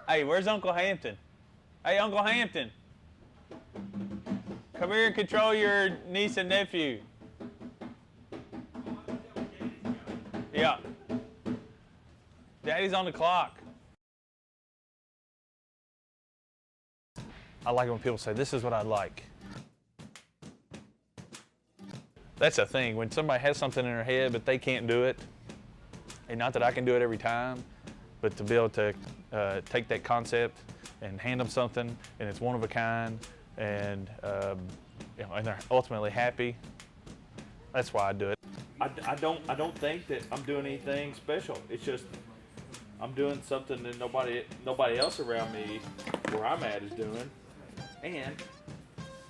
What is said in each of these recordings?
Hey, where's Uncle Hampton? Hey, Uncle Hampton. Come here and control your niece and nephew. Yeah. Daddy's on the clock. I like it when people say, this is what I'd like. That's the thing, when somebody has something in their head but they can't do it, and not that I can do it every time, but to be able to take that concept and hand them something, and it's one of a kind, and and they're ultimately happy. That's why I do it. I don't think that I'm doing anything special. It's just I'm doing something that nobody else around me where I'm at is doing, and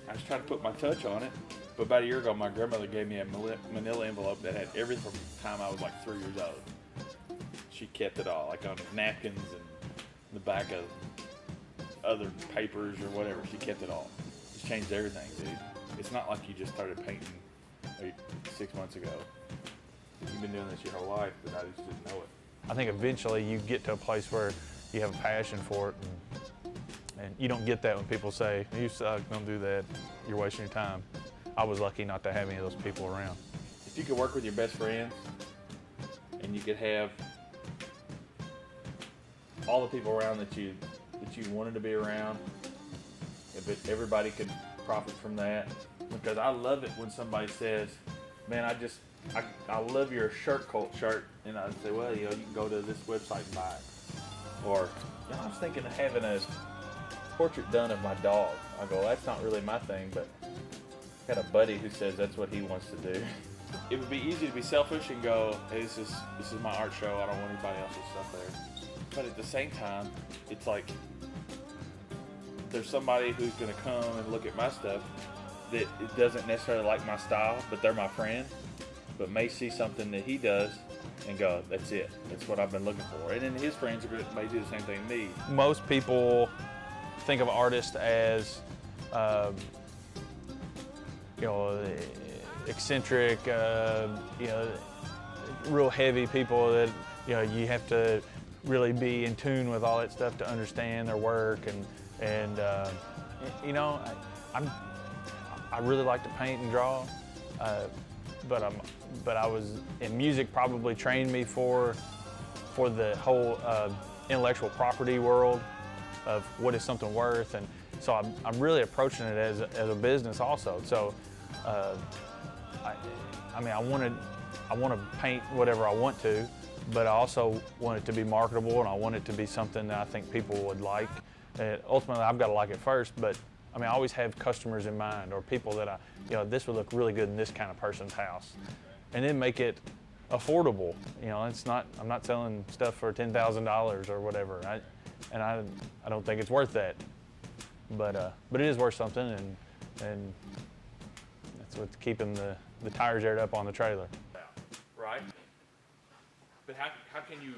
I just try to put my touch on it. But about a year ago, my grandmother gave me a manila envelope that had everything from the time I was like 3 years old. She kept it all, like on napkins and the back of other papers or whatever. She kept it all. It's changed everything, dude. It's not like you just started painting like 6 months ago. You've been doing this your whole life, but I just didn't know it. I think eventually you get to a place where you have a passion for it, and you don't get that when people say, you suck, don't do that, you're wasting your time. I was lucky not to have any of those people around. If you could work with your best friends and you could have all the people around that you wanted to be around, if everybody could profit from that, because I love it when somebody says, man, I love your shirt cult shirt, and I'd say, well, you can go to this website and buy it. Or, I was thinking of having a portrait done of my dog. I go, that's not really my thing, but I got a buddy who says that's what he wants to do. It would be easy to be selfish and go, hey, this is my art show, I don't want anybody else's stuff there. But at the same time, it's like there's somebody who's going to come and look at my stuff that it doesn't necessarily like my style, but they're my friend, but may see something that he does and go, that's it. That's what I've been looking for. And then his friends may do the same thing to me. Most people think of artists as, eccentric, real heavy people that, you have to really be in tune with all that stuff to understand their work, and I really like to paint and draw, but I was in music probably trained me for the whole intellectual property world of what is something worth, and so I'm really approaching it as a business also. So I want to paint whatever I want to, but I also want it to be marketable, and I want it to be something that I think people would like. And ultimately, I've got to like it first, but I always have customers in mind, or people that this would look really good in this kind of person's house, and then make it affordable. I'm not selling stuff for $10,000 or whatever, I don't think it's worth that, but it is worth something, and that's what's keeping the tires aired up on the trailer. Right? But how can you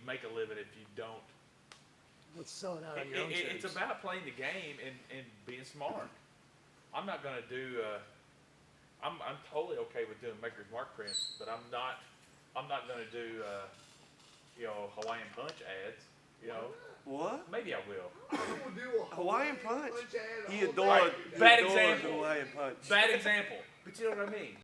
make a living if you don't? Let's sell it out of your own It's shirts. about playing the game and being smart. I'm not gonna do. I'm totally okay with doing Maker's Mark prints, but I'm not gonna do Hawaiian Punch ads. What? Maybe I will. Hawaiian Punch? He Right. adored Bad he adored example. Hawaiian Punch. Bad example. But you know what I mean.